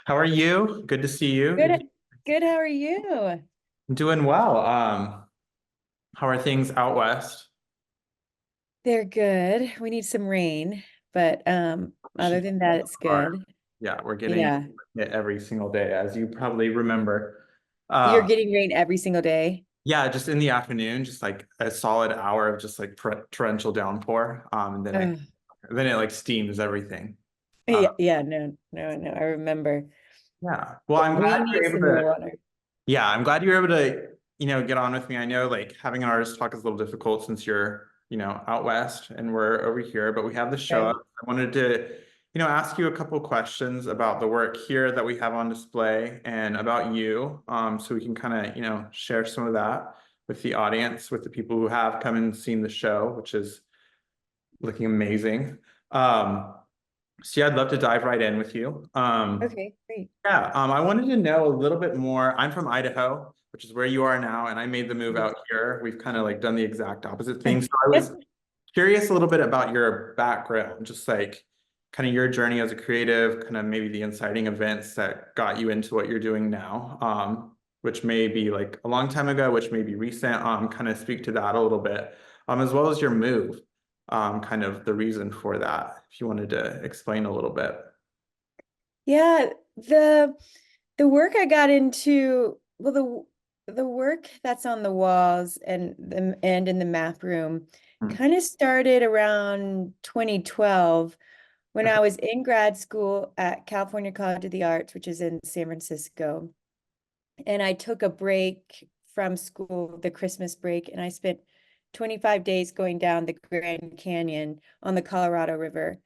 How are you? Good to see you. Good, good. How are you? Doing well. How are things out west? They're good. We need some rain, but We other should than that, it's good. Yeah, we're getting Yeah. it every single day, as you probably remember. You're Um, getting rain every single day. yeah, just in the afternoon, just like a solid hour of just like torrential downpour. And Oh, then it like steams everything. Uh, yeah, yeah, no. I remember. yeah. Well, Yeah, we need some more water. I'm glad you were able to, get on with me. I know like having an artist talk is a little difficult since you're, out west and we're over here, but we have the show Right. up. I wanted to, ask you a couple questions about the work here that we have on display and about you, so we can kind of, share some of that with the audience, with the people who have come and seen the show, which is looking amazing. Um, so yeah, I'd love to dive right in with you. Okay, great. I wanted to know a little bit more. I'm from Idaho, which is where you are now, and I made the move Yes. out here. We've kind of like done the exact opposite thing. So I was curious a little bit about your background, just like kind of your journey as a creative, kind of maybe the inciting events that got you into what you're doing now, which may be like a long time ago, which may be recent. Kind of speak to that a little bit, as well as your move, kind of the reason for that, if you wanted to explain a little bit. Yeah, the work I got into, well, the work that's on the walls and in the map room Hmm. kind of started around 2012 when Okay. I was in grad school at California College of the Arts, which is in San Francisco. And I took a break from school, the Christmas break, and I spent 25 days going down the Grand Canyon on the Colorado River.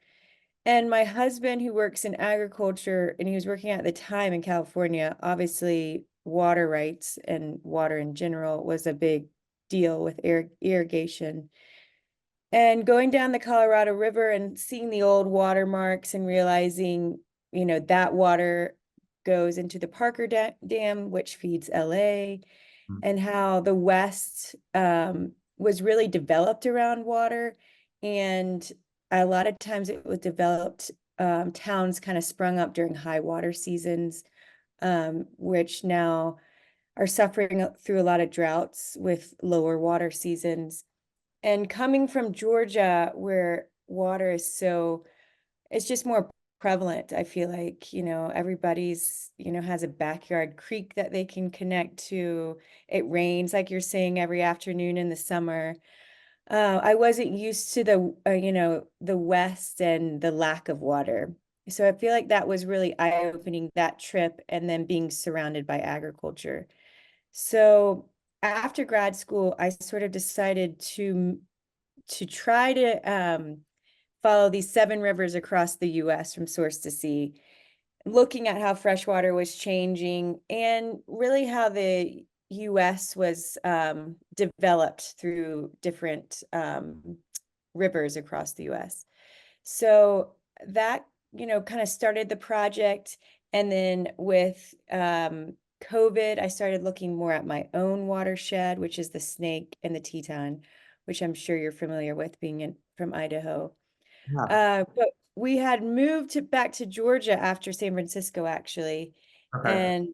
And my husband, who works in agriculture, and he was working at the time in California, obviously water rights and water in general was a big deal with irrigation. And going down the Colorado River and seeing the old watermarks and realizing, that water goes into the Parker Dam, which feeds LA, and how the West was really developed around water. And a lot of times it was developed, towns kind of sprung up during high water seasons, which now are suffering through a lot of droughts with lower water seasons. And coming from Georgia, where water is it's just more prevalent. I feel like, everybody's, has a backyard creek that they can connect to. It rains, like you're saying, every afternoon in the summer. I wasn't used to the West and the lack of water. So I feel like that was really eye-opening, that trip, and then being surrounded by agriculture. So after grad school, I sort of decided to try to follow these 7 rivers across the US from source to sea, looking at how freshwater was changing and really how the US was developed through different rivers across the US. So that, kind of started the project. And then with COVID, I started looking more at my own watershed, which is the Snake and the Teton, which I'm sure you're familiar with being from Idaho. Yeah. But we had moved back to Georgia after San Francisco, actually. Okay.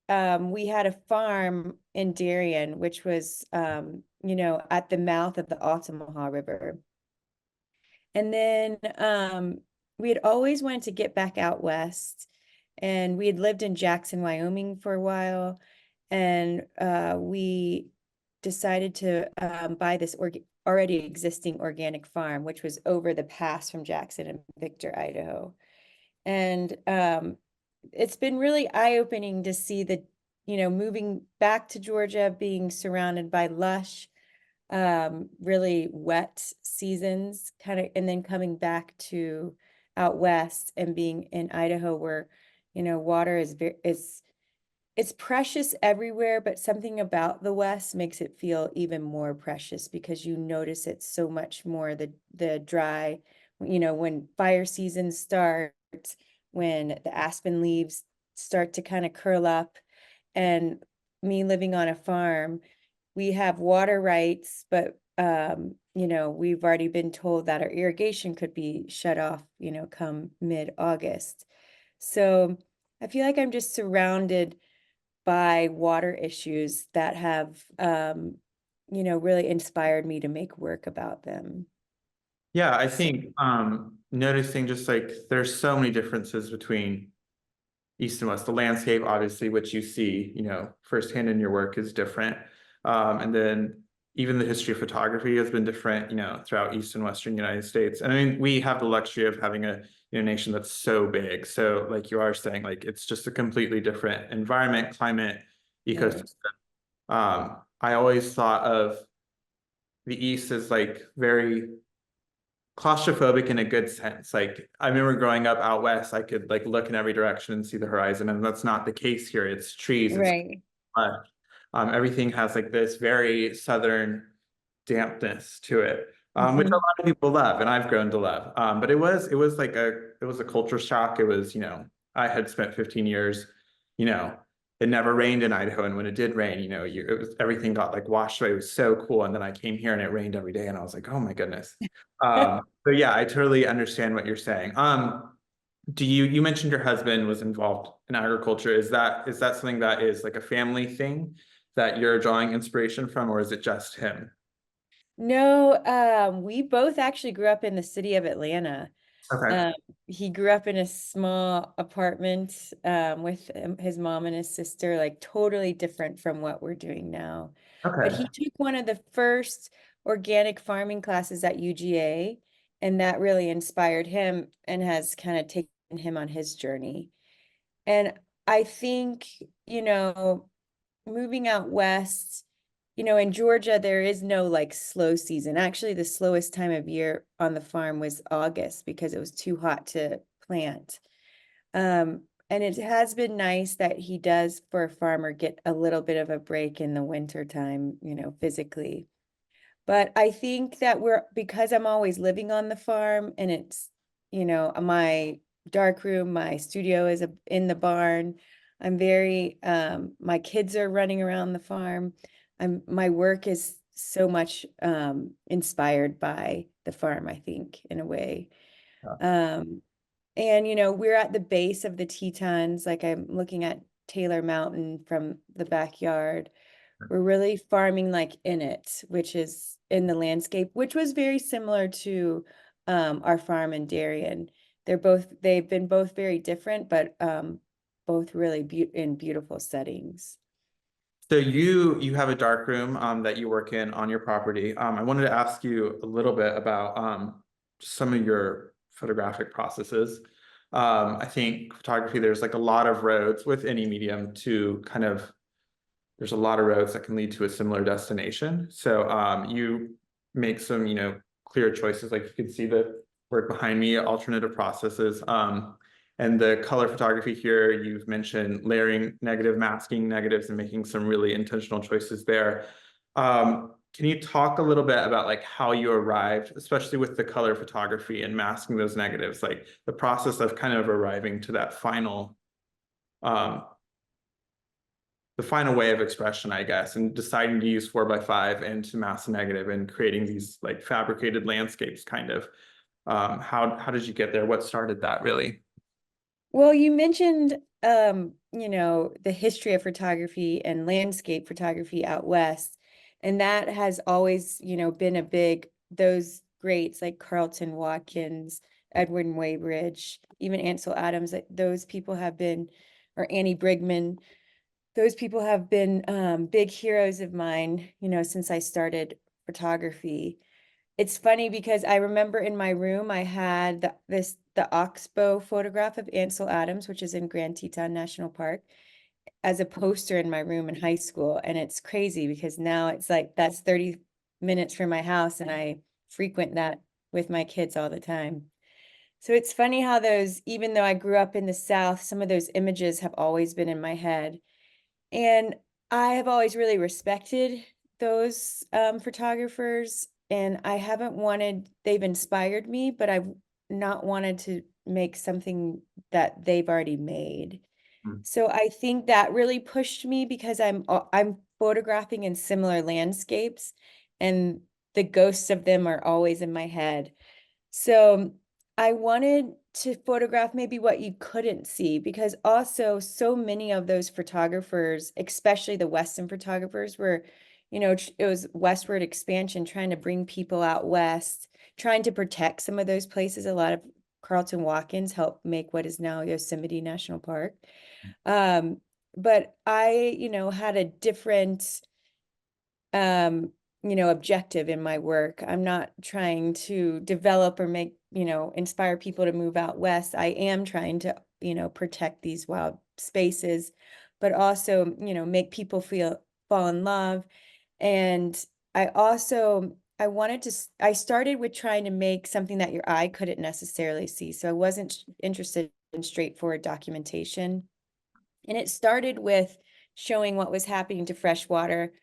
And we had a farm in Darien, which was, at the mouth of the Altamaha River. And then we had always wanted to get back out west. And we had lived in Jackson, Wyoming for a while. And we decided to buy this already existing organic farm, which was over the pass from Jackson and Victor, Idaho. And it's been really eye-opening to see moving back to Georgia, being surrounded by lush, really wet seasons, kind of, and then coming back to out west and being in Idaho where, water is it's precious everywhere, but something about the West makes it feel even more precious because you notice it so much more, the dry, when fire season starts, when the aspen leaves start to kind of curl up. And me living on a farm, we have water rights, but we've already been told that our irrigation could be shut off, come mid-August. So I feel like I'm just surrounded by water issues that have, really inspired me to make work about them. Yeah, I So, think noticing just like there's so many differences between East and West. The landscape, obviously, which you see, firsthand in your work is different. And then even the history of photography has been different, throughout East and Western United States. And I mean, we have the luxury of having a nation that's so big. So like you are saying, like it's just a completely different environment, climate, right. ecosystem. I always thought of the East as like very claustrophobic in a good sense. Like I remember growing up out west, I could like look in every direction and see the horizon, and that's not the case here. It's trees, it's Right. mud. Everything has like this very southern dampness to it, which a Mhm. lot of people love, and I've grown to love. But it was like it was a culture shock. It was, I had spent 15 years, you know, it never rained in Idaho, and when it did rain, it was everything got like washed away. It was so cool. And then I came here and it rained every day, and I was like, oh my goodness. So yeah, I totally understand what you're saying. You mentioned your husband was involved in agriculture. Is that something that is like a family thing that you're drawing inspiration from, or is it just him? No, we both actually grew up in the city of Atlanta. Okay. Um, he grew up in a small apartment with his mom and his sister, like totally different from what we're doing now. But Okay. he took one of the first organic farming classes at UGA, and that really inspired him and has kind of taken him on his journey. And I think, you know, moving out west, in Georgia, there is no like slow season. Actually, the slowest time of year on the farm was August because it was too hot to plant. And it has been nice that he does, for a farmer, get a little bit of a break in the winter time, physically. But I think that because I'm always living on the farm and it's, my dark room, my studio is in the barn. I'm my kids are running around the farm. My work is so much inspired by the farm, I think, in a way. Um, and, we're at the base of the Tetons, like I'm looking at Taylor Mountain from the backyard. We're really farming like in it, which is in the landscape, which was very similar to our farm in Darien. They've been both very different, but both really in beautiful settings. So you have a dark room that you work in on your property. I wanted to ask you a little bit about some of your photographic processes. I think photography, there's like a lot of roads with any medium to kind of there's a lot of roads that can lead to a similar destination. So you make some, clear choices. Like you can see the work behind me, alternative processes. And the color photography here, you've mentioned layering negative, masking negatives, and making some really intentional choices there. Can you talk a little bit about like how you arrived, especially with the color photography and masking those negatives, like the process of kind of arriving to that um, the final way of expression, I guess, and deciding to use 4x5 and to mass negative and creating these like fabricated landscapes kind of. How did you get there? What started that really? Well, you mentioned, the history of photography and landscape photography out west, and that has always, been those greats like Carlton Watkins, Edwin Weybridge, even Ansel Adams, like those people have been, or Annie Brigman, those people have been big heroes of mine, since I started photography. It's funny because I remember in my room I had the oxbow photograph of Ansel Adams, which is in Grand Teton National Park, as a poster in my room in high school. And it's crazy because now it's like that's 30 minutes from my house and I frequent that with my kids all the time. So it's funny how even though I grew up in the South, some of those images have always been in my head. And I have always really respected those photographers, and they've inspired me, but I've not wanted to make something that they've already made. Mm. So I think that really pushed me because I'm photographing in similar landscapes, and the ghosts of them are always in my head. So I wanted to photograph maybe what you couldn't see, because also so many of those photographers, especially the Western photographers, were, it was westward expansion, trying to bring people out west, trying to protect some of those places. A lot of Carlton Watkins helped make what is now Yosemite National Park. Um, but I, had a different objective in my work. I'm not trying to develop or make, inspire people to move out west. I am trying to, protect these wild spaces, but also, make people fall in love. And I started with trying to make something that your eye couldn't necessarily see. So I wasn't interested in straightforward documentation. And it started with showing what was happening to freshwater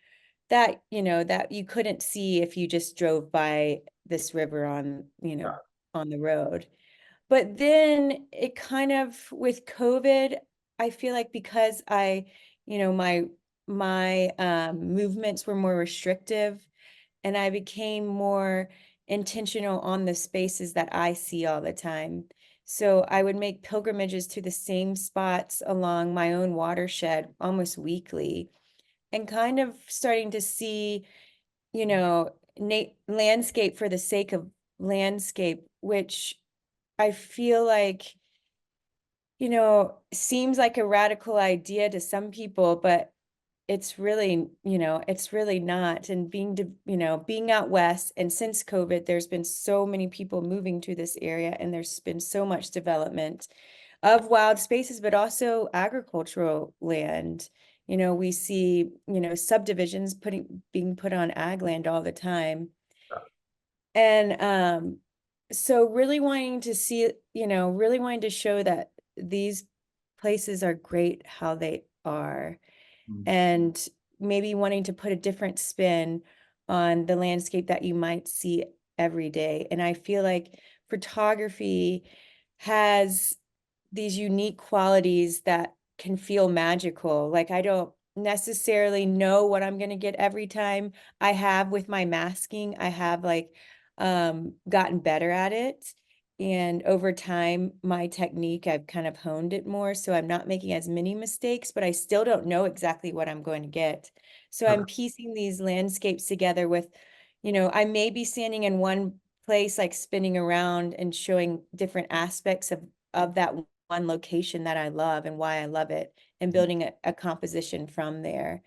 that, that you couldn't see if you just drove by this river on, Yeah. on the road. But then it kind of, with COVID, I feel like because my movements were more restrictive, and I became more intentional on the spaces that I see all the time. So I would make pilgrimages to the same spots along my own watershed almost weekly, and kind of starting to see, landscape for the sake of landscape, which I feel like, seems like a radical idea to some people, but it's really not. And being out west, and since COVID, there's been so many people moving to this area, and there's been so much development of wild spaces, but also agricultural land. We see, subdivisions being put on ag land all the time. And so really wanting to see, really wanting to show that these places are great how they are, Mm. and maybe wanting to put a different spin on the landscape that you might see every day. And I feel like photography has these unique qualities that can feel magical. Like, I don't necessarily know what I'm going to get every time. I have with my masking, I have like gotten better at it. And over time, my technique, I've kind of honed it more. So I'm not making as many mistakes, but I still don't know exactly what I'm going to get. So Okay. I'm piecing these landscapes together with, I may be standing in one place, like spinning around and showing different aspects of that one location that I love and why I love it, and building a composition from there.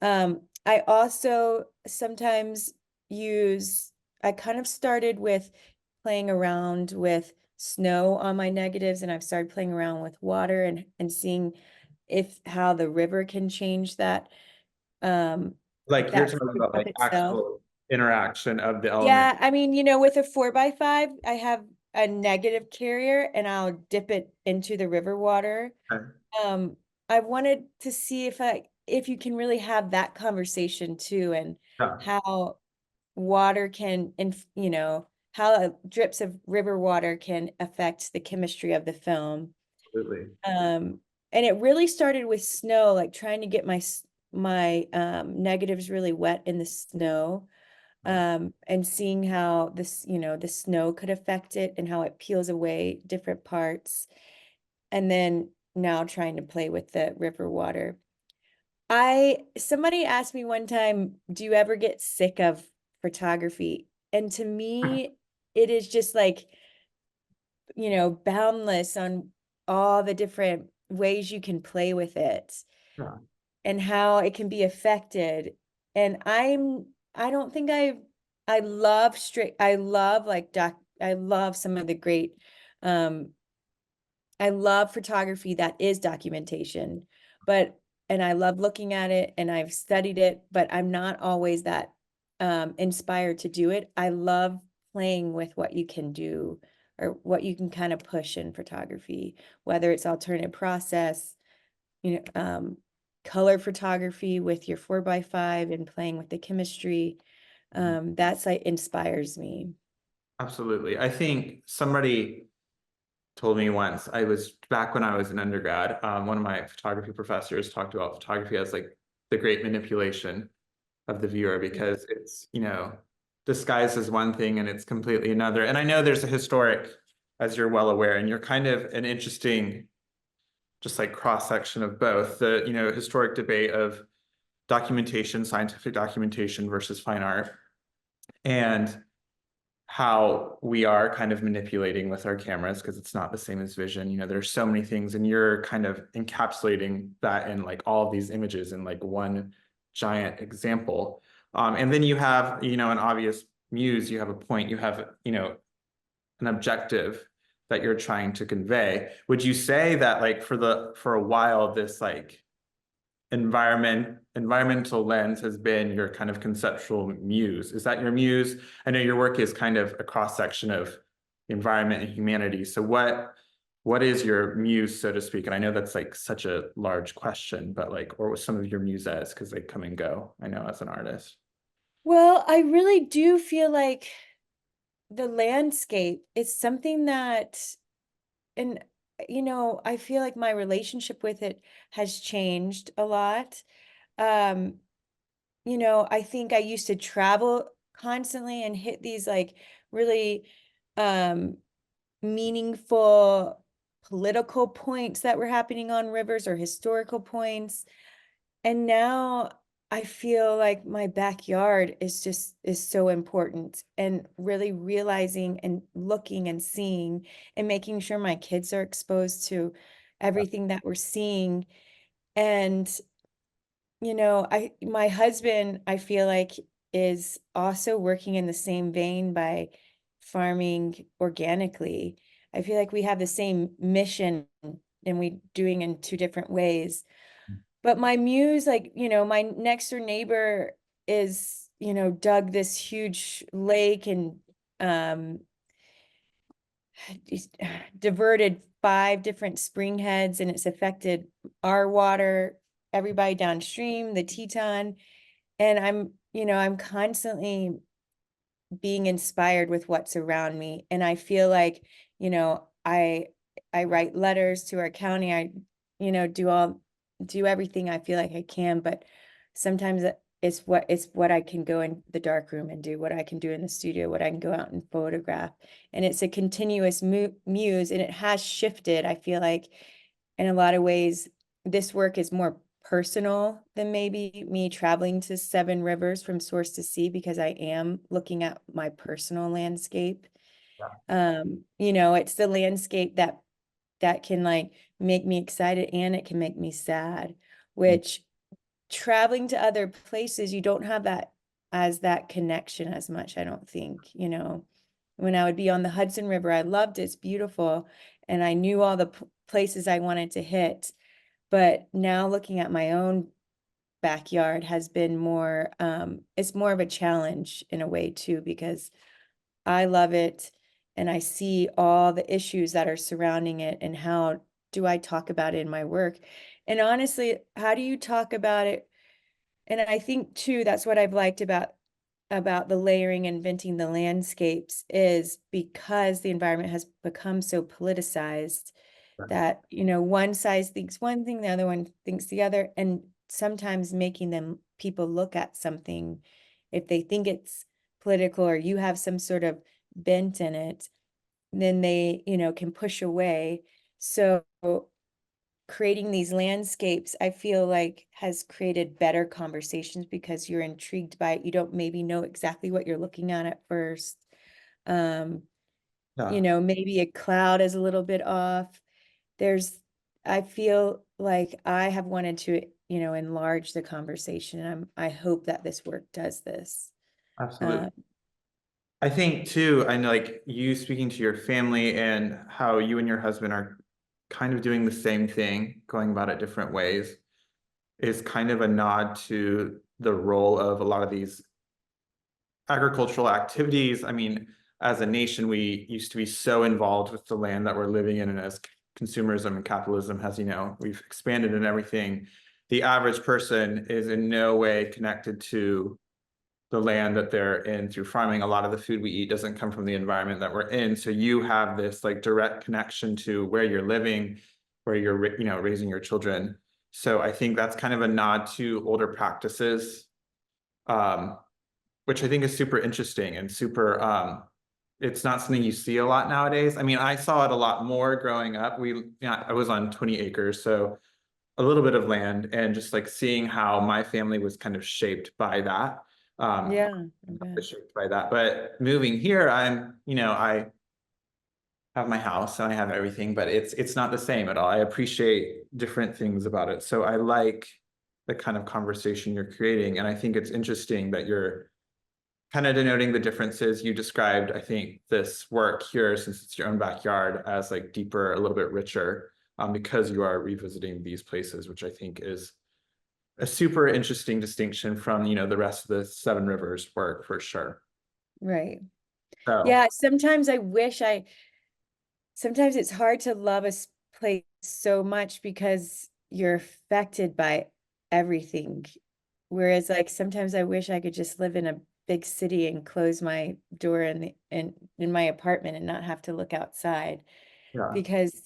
I also sometimes I kind of started with playing around with snow on my negatives, and I've started playing around with water and seeing how the river can change um, Like you're that talking about photograph like itself. actual interaction of the element. Yeah, I mean, with a 4x5, I have a negative carrier, and I'll dip it into the river water. Okay. Um, I wanted to see if you can really have that conversation too, and Yeah, how water can, how drips of river water can affect the chemistry of the film. absolutely. And it really started with snow, like trying to get my negatives really wet in the snow, and seeing how the snow could affect it and how it peels away different parts. And then now trying to play with the river water. Somebody asked me one time, do you ever get sick of photography? And to me, it is just like, boundless on all the different ways you can play with it Yeah, and how it can be affected. And I don't think I love like I love some of the great, um, I love photography that is documentation, and I love looking at it, and I've studied it, but I'm not always that inspired to do it. I love playing with what you can do, or what you can kind of push in photography, whether it's alternate process, you know, um, color photography with your 4x5 and playing with the chemistry. That's like inspires me. absolutely. I think somebody told me once, I was back when I was an undergrad, one of my photography professors talked about photography as like the great manipulation of the viewer, because it's, disguised as one thing and it's completely another. And I know there's a historic as you're well aware, and you're kind of an interesting, just like cross-section of both the, historic debate of documentation, scientific documentation versus fine art, and how we are kind of manipulating with our cameras because it's not the same as vision. There's so many things, and you're kind of encapsulating that in like all of these images in like one giant example. And then you have, an obvious muse, you have a point, you have, an objective that you're trying to convey. Would you say that like for a while, this like environmental lens has been your kind of conceptual muse? Is that your muse? I know your work is kind of a cross-section of environment and humanity. So what is your muse, so to speak? And I know that's like such a large question, but like, or what some of your muses, because they come and go, I know, as an artist. Well, I really do feel like the landscape is something that, and I feel like my relationship with it has changed a lot. Um, I think I used to travel constantly and hit these like really um meaningful political points that were happening on rivers or historical points. And now I feel like my backyard is so important, and really realizing and looking and seeing and making sure my kids are exposed to everything that we're seeing. And my husband, I feel like, is also working in the same vein by farming organically. I feel like we have the same mission and we doing in two different ways. But my muse, like, my next door neighbor is, dug this huge lake and um he's diverted 5 different spring heads, and it's affected our water, everybody downstream, the Teton. And I'm constantly being inspired with what's around me. And I feel like, I write letters to our county. I, do everything I feel like I can, but sometimes it's what I can go in the dark room and do, what I can do in the studio, what I can go out and photograph. And it's a continuous muse, and it has shifted. I feel like in a lot of ways, this work is more personal than maybe me traveling to 7 rivers from source to sea, because I am looking at my personal landscape. It's the landscape that can like make me excited, and it can make me sad, which traveling to other places, you don't have that connection as much, I don't think. When I would be on the Hudson River, I loved it, it's beautiful, and I knew all the places I wanted to hit. But now looking at my own backyard has been more, it's more of a challenge in a way too, because I love it and I see all the issues that are surrounding it, and how do I talk about it in my work? And honestly, how do you talk about it? And I think too, that's what I've liked about the layering and inventing the landscapes, is because the environment has become so politicized that, one side thinks one thing, the other one thinks the other, and sometimes making them people look at something, if they think it's political or you have some sort of bent in it, then they, can push away. So creating these landscapes, I feel like, has created better conversations because you're intrigued by it. You don't maybe know exactly what you're looking at first. Um, Yeah, maybe a cloud is a little bit off. There's, I feel like I have wanted to, enlarge the conversation. I hope that this work does this. absolutely. I think too, I know like you speaking to your family and how you and your husband are kind of doing the same thing, going about it different ways, is kind of a nod to the role of a lot of these agricultural activities. I mean, as a nation, we used to be so involved with the land that we're living in, and as consumerism and capitalism has, we've expanded and everything. The average person is in no way connected to the land that they're in through farming. A lot of the food we eat doesn't come from the environment that we're in. So you have this like direct connection to where you're living, where you're, raising your children. So I think that's kind of a nod to older practices, um, which I think is super interesting and super, it's not something you see a lot nowadays. I mean, I saw it a lot more growing up. I was on 20 acres, so a little bit of land, and just like seeing how my family was kind of shaped by that. Um, Yeah, I bet. shaped by that. But moving here, I have my house and I have everything, but it's not the same at all. I appreciate different things about it. So I like the kind of conversation you're creating. And I think it's interesting that you're kind of denoting the differences. You described, I think, this work here, since it's your own backyard, as like deeper, a little bit richer, because you are revisiting these places, which I think is a super interesting distinction from, the rest of the Seven Rivers work for sure. Right. So, Yeah, sometimes it's hard to love a place so much because you're affected by everything. Whereas like sometimes I wish I could just live in a big city and close my door in my apartment and not have to look outside, yeah. because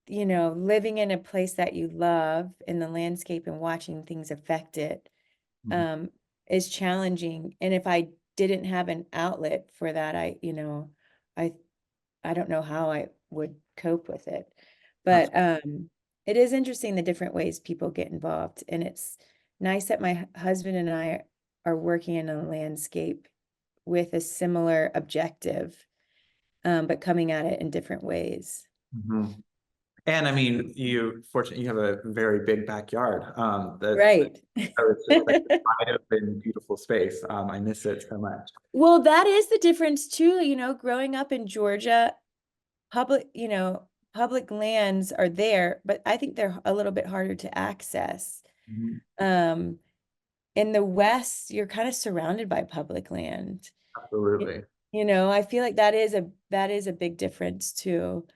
living in a place that you love in the landscape and watching things affect it Mhm. um is challenging. And if I didn't have an outlet for that, I I don't know how I would cope with it. That's But it is interesting the different ways people get involved. And it's nice that my husband and I are working in a landscape with a similar objective, but coming at it in different ways. mhm. And I mean, fortunately, you have a very big backyard. Right. So it's just like a wide open, beautiful space. I miss it so much. Well, that is the difference too, growing up in Georgia, public lands are there, but I think they're a little bit harder to access. Mhm. Um, in the West, you're kind of surrounded by public land. Y- Absolutely. I feel like that is a big difference too.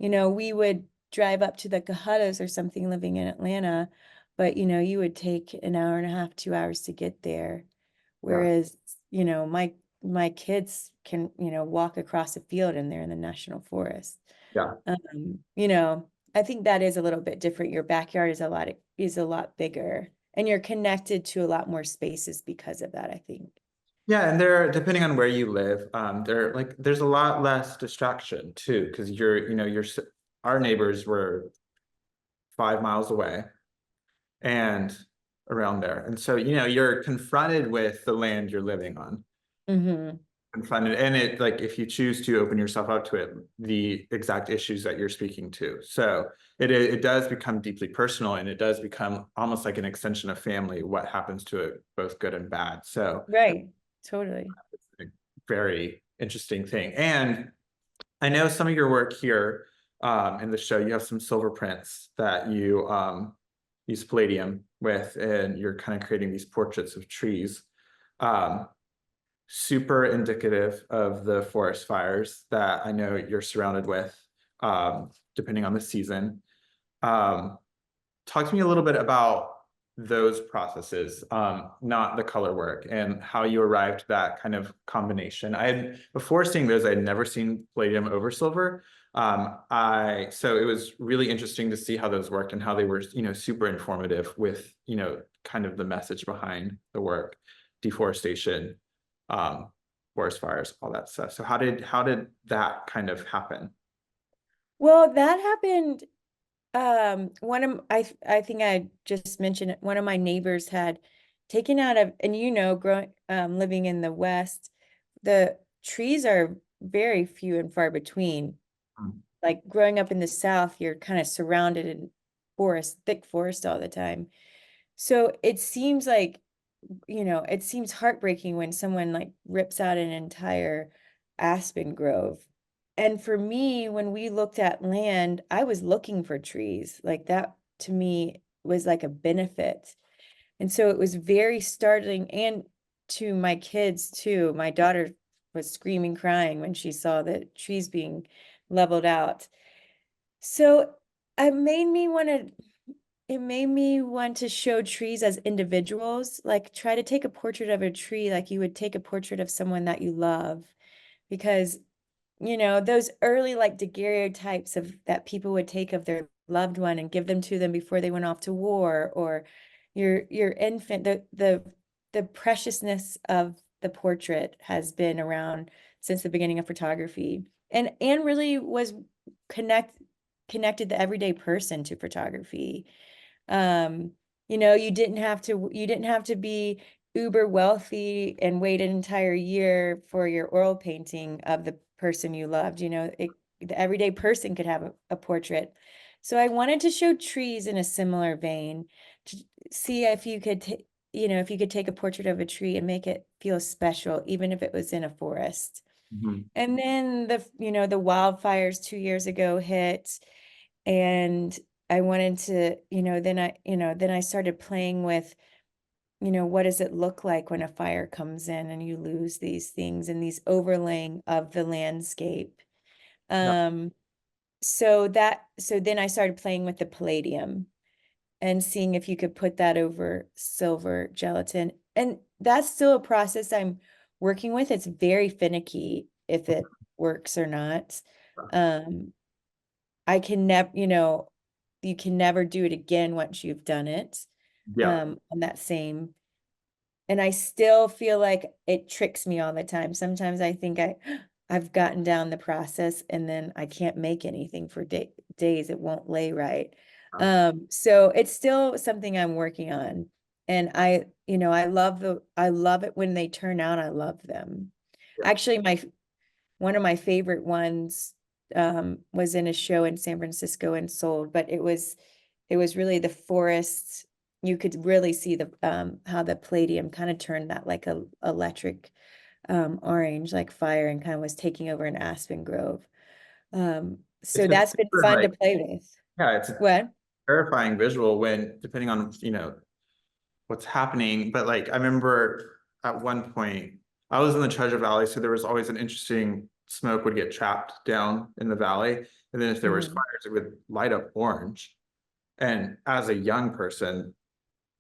We would drive up to the Cohatos or something living in Atlanta, but you would take an hour and a half, 2 hours to get there. Yeah. Whereas, my kids can, walk across a field and they're in the national forest. Yeah. I think that is a little bit different. Your backyard is a lot bigger, and you're connected to a lot more spaces because of that, I think. Yeah, and depending on where you live, there's a lot less distraction too, because our neighbors were 5 miles away and around there. And so, you're confronted with the land you're living on. Mm-hmm. Confronted, and it, like, if you choose to open yourself up to it, the exact issues that you're speaking to. So it does become deeply personal, and it does become almost like an extension of family, what happens to it, both good and bad. So Right. Totally. it's a very interesting thing. And I know some of your work here, in the show, you have some silver prints that you use palladium with, and you're kind of creating these portraits of trees. Um, Super indicative of the forest fires that I know you're surrounded with, depending on the season. Um, Talk to me a little bit about those processes, not the color work, and how you arrived at that kind of combination. Before seeing those, I had never seen palladium over silver. So it was really interesting to see how those worked and how they were, super informative with, kind of the message behind the work, deforestation, um, forest fires, all that stuff. So how did that kind of happen? Well, that happened. I think I just mentioned it. One of my neighbors had taken out of, and growing, living in the West, the trees are very few and far between. Mm. Like growing up in the South, you're kind of surrounded in thick forest all the time. So it seems heartbreaking when someone like rips out an entire aspen grove. And for me, when we looked at land, I was looking for trees. Like that to me was like a benefit. And so it was very startling, and to my kids too. My daughter was screaming, crying when she saw the trees being leveled out. So it made me want to it made me want to show trees as individuals, like try to take a portrait of a tree like you would take a portrait of someone that you love. Because, those early like daguerreotypes of that people would take of their loved one and give them to them before they went off to war, or your infant, the preciousness of the portrait has been around since the beginning of photography, and really was connected the everyday person to photography. You know, you didn't have to be uber wealthy and wait an entire year for your oil painting of the person you loved. You know, the everyday person could have a portrait. So I wanted to show trees in a similar vein, to see if you could you know, if you could take a portrait of a tree and make it feel special, even if it was in a forest. Mhm. And then you know, the wildfires 2 years ago hit, and I wanted to, then I started playing with, you know, what does it look like when a fire comes in and you lose these things and these overlaying of the landscape. Yeah. Um, so then I started playing with the palladium and seeing if you could put that over silver gelatin. And that's still a process I'm working with. It's very finicky if it works or not. Um, I can never, you know, you can never do it again once you've done it, Yeah. on that same. And I still feel like it tricks me all the time. Sometimes I think I've gotten down the process and then I can't make anything for days. It won't lay right. So it's still something I'm working on. And you know, I love it when they turn out. I love them. Yeah. Actually, one of my favorite ones was in a show in San Francisco and sold, but it was really the forest. You could really see the how the palladium kind of turned that like a electric orange like fire and kind of was taking over an aspen grove. It's So a that's been super fun to like, play with. yeah, it's a What? terrifying visual when depending on, you know, what's happening. But like I remember at one point I was in the Treasure Valley, so there was always an interesting smoke would get trapped down in the valley. And then if there was Mhm. fires, it would light up orange. And as a young person,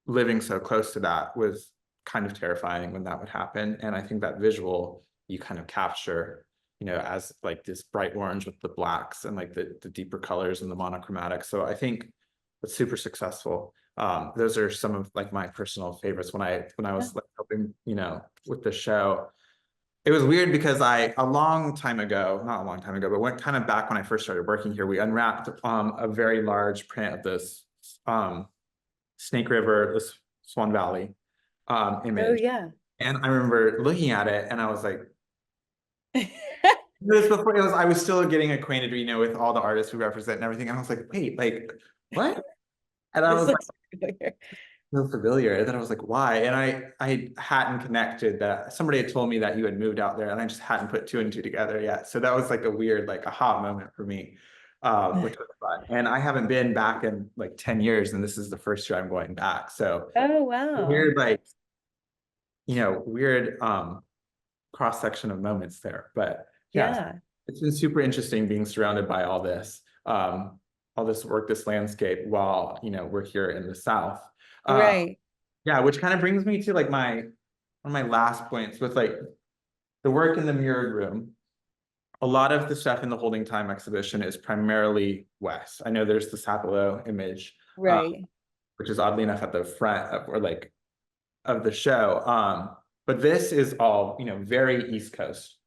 living so close to that was kind of terrifying when that would happen. And I think that visual you kind of capture, you know, as like this bright orange with the blacks and like the deeper colors and the monochromatic. So I think it's super successful. Those are some of like my personal favorites when I Yeah. was like helping, you know, with the show. It was weird because a long time ago, not a long time ago, but went kind of back when I first started working here, we unwrapped a very large print of this um Snake River, this Swan Valley Oh image. yeah. And I remember looking at it and I was like, this before it was, I was still getting acquainted, you know, with all the artists we represent and everything. And I was like, wait, like, what? And I This was like, looks familiar. so familiar. And then I was like, why? And I hadn't connected that somebody had told me that you had moved out there and I just hadn't put two and two together yet. So that was like a weird, like aha moment for me, which was fun. And I haven't been back in like 10 years and this is the first year I'm going back. So Oh wow. weird, like, you know, weird cross section of moments there. But yeah, Yeah. it's been super interesting being surrounded by all this work, this landscape while, you know, we're here in the South. Uh, Right. yeah, which kind of brings me to like one of my last points with like the work in the mirrored room. A lot of the stuff in the Holding Time exhibition is primarily West. I know there's the Sapelo image, Right. which is oddly enough at the front of, or like of the show. But this is all, you know, very East Coast.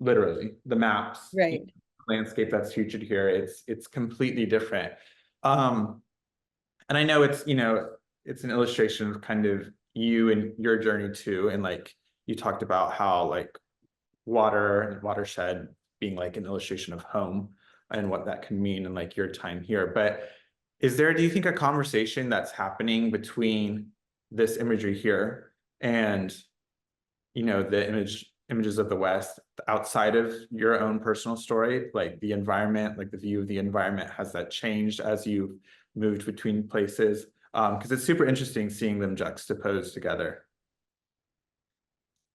Literally, the maps, you Right. know, landscape that's featured here, it's completely different. Um, and I know it's, you know, it's an illustration of kind of you and your journey too. And like you talked about how like water and watershed being like an illustration of home and what that can mean and like your time here. But is there, do you think, a conversation that's happening between this imagery here and, you know, the images of the West outside of your own personal story, like the environment, like the view of the environment, has that changed as you've moved between places? Because it's super interesting seeing them juxtaposed together.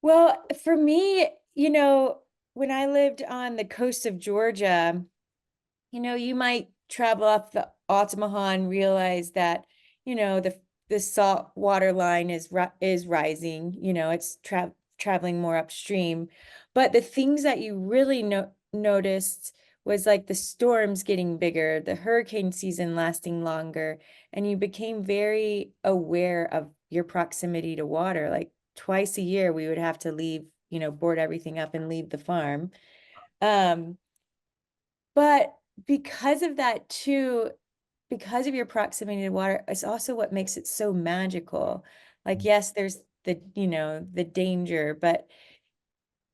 Well, for me, you know, when I lived on the coast of Georgia, you know, you might travel up the Altamaha and realize that, you know, the salt water line is rising, you know, it's traveling more upstream. But the things that you really noticed was like the storms getting bigger, the hurricane season lasting longer, and you became very aware of your proximity to water. Like twice a year, we would have to leave board everything up and leave the farm. But because of that too, because of your proximity to water, it's also what makes it so magical. Like, yes, there's the danger, but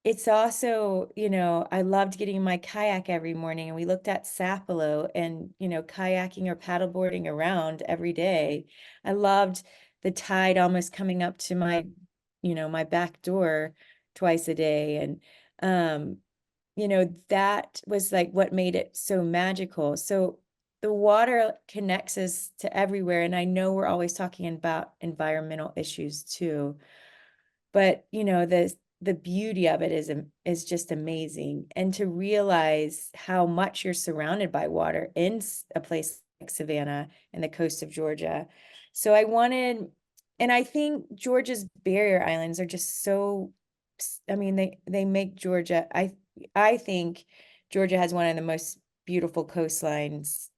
it's also, I loved getting in my kayak every morning, and we looked at Sapelo and, kayaking or paddleboarding around every day. I loved the tide almost coming up to my back door twice a day. And, that was like what made it so magical. So the water connects us to everywhere. And I know we're always talking about environmental issues too, but the beauty of it is just amazing. And to realize how much you're surrounded by water in a place like Savannah and the coast of Georgia. So and I think Georgia's barrier islands are just so, I mean, they make Georgia, I think Georgia has one of the most beautiful coastlines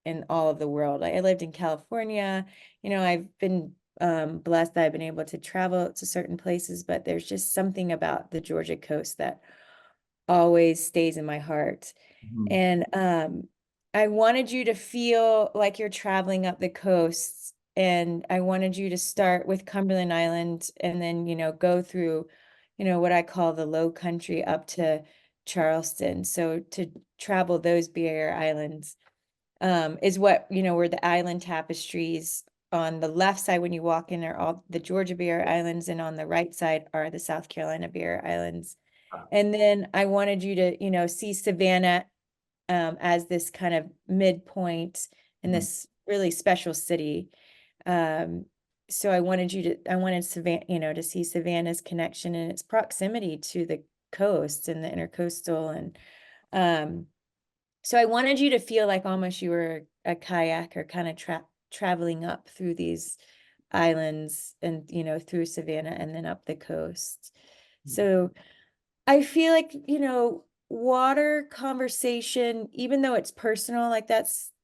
in all of the world. I lived in California, I've been blessed that I've been able to travel to certain places, but there's just something about the Georgia coast that always stays in my heart. Mhm. And I wanted you to feel like you're traveling up the coast, and I wanted you to start with Cumberland Island and then, go through, what I call the low country up to Charleston. So to travel those barrier islands is what, where the island tapestries on the left side when you walk in are all the Georgia barrier islands, and on the right side are the South Carolina barrier islands. And then I wanted you to, see Savannah as this kind of midpoint in Mhm. this really special city. Um, so I wanted Savannah, to see Savannah's connection and its proximity to the coast and the intercoastal. And um, so I wanted you to feel like almost you were a kayaker kind of traveling up through these islands and, through Savannah and then up the coast. So I feel like, water conversation, even though it's personal, like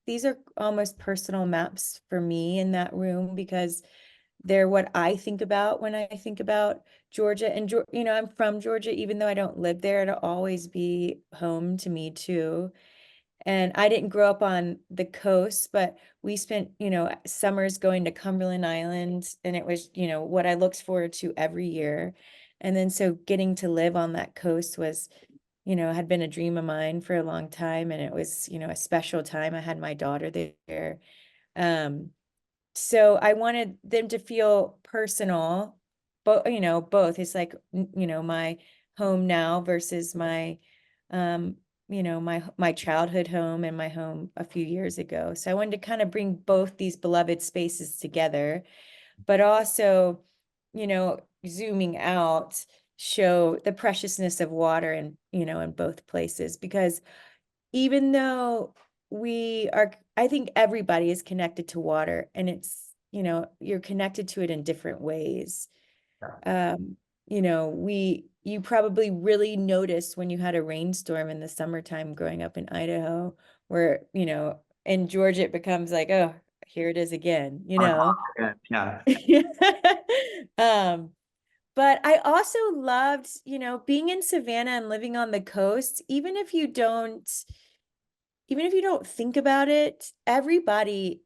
these are almost personal maps for me in that room, because they're what I think about when I think about Georgia. And, I'm from Georgia, even though I don't live there, it'll always be home to me too. And I didn't grow up on the coast, but we spent, summers going to Cumberland Island, and it was, what I looked forward to every year. And then so getting to live on that coast was, had been a dream of mine for a long time. And it was, a special time. I had my daughter there. Um, so I wanted them to feel personal, but both. It's like, my home now versus my my childhood home and my home a few years ago. So I wanted to kind of bring both these beloved spaces together, but also, zooming out, show the preciousness of water in both places. Because even though I think everybody is connected to water, and you're connected to it in different ways. Yeah. Um, you probably really noticed when you had a rainstorm in the summertime growing up in Idaho, where, in Georgia it becomes like, oh, here it is again, Yeah. Um, but I also loved, being in Savannah and living on the coast, even if you don't think about it, everybody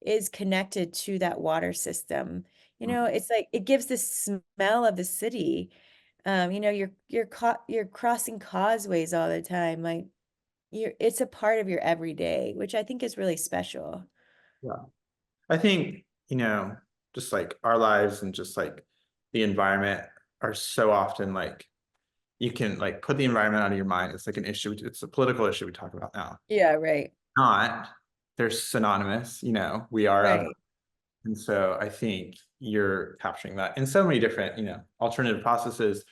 is connected to that water system. It's like it gives the smell of the city. You're crossing causeways all the time. Like it's a part of your everyday, which I think is really special. Yeah. I think, just like our lives and just like the environment are so often like you can like put the environment out of your mind. It's like an issue. It's a political issue we talk about now. Yeah, right. Not, they're synonymous, we are of, Right. and so I think you're capturing that in so many different, alternative processes,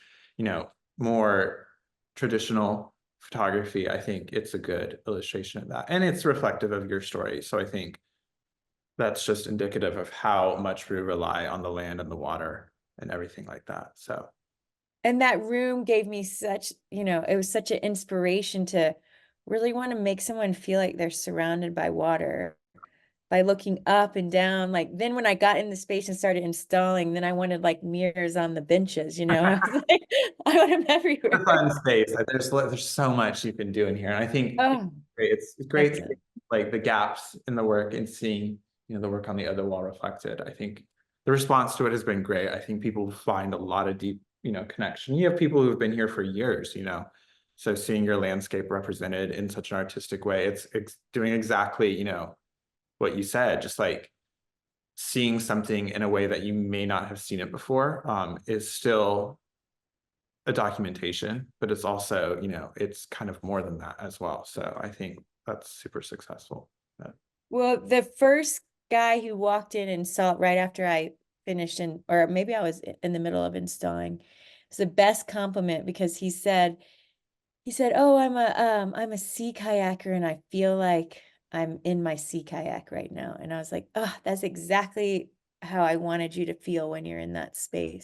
more traditional photography. I think it's a good illustration of that. And it's reflective of your story. So I think that's just indicative of how much we rely on the land and the water and everything like that. So And that room gave me such, it was such an inspiration to really want to make someone feel like they're surrounded by water. by looking up and down. Like then when I got in the space and started installing, then I wanted like mirrors on the benches, you know. I was like, I want them everywhere. a fun space. Like, there's so much you can do in here, and I think Oh, it's great, excellent. like the gaps in the work and seeing, the work on the other wall reflected. I think the response to it has been great. I think people find a lot of deep, connection. You have people who've been here for years, so seeing your landscape represented in such an artistic way, it's doing exactly, what you said, just like seeing something in a way that you may not have seen it before, is still a documentation, but it's also, it's kind of more than that as well. So I think that's super successful. Well, the first guy who walked in and saw it right after I finished, or maybe I was in the middle of installing, it's the best compliment because he said, "Oh, I'm a sea kayaker and I feel like I'm in my sea kayak right now." And I was like, "Oh, that's exactly how I wanted you to feel when you're in that space."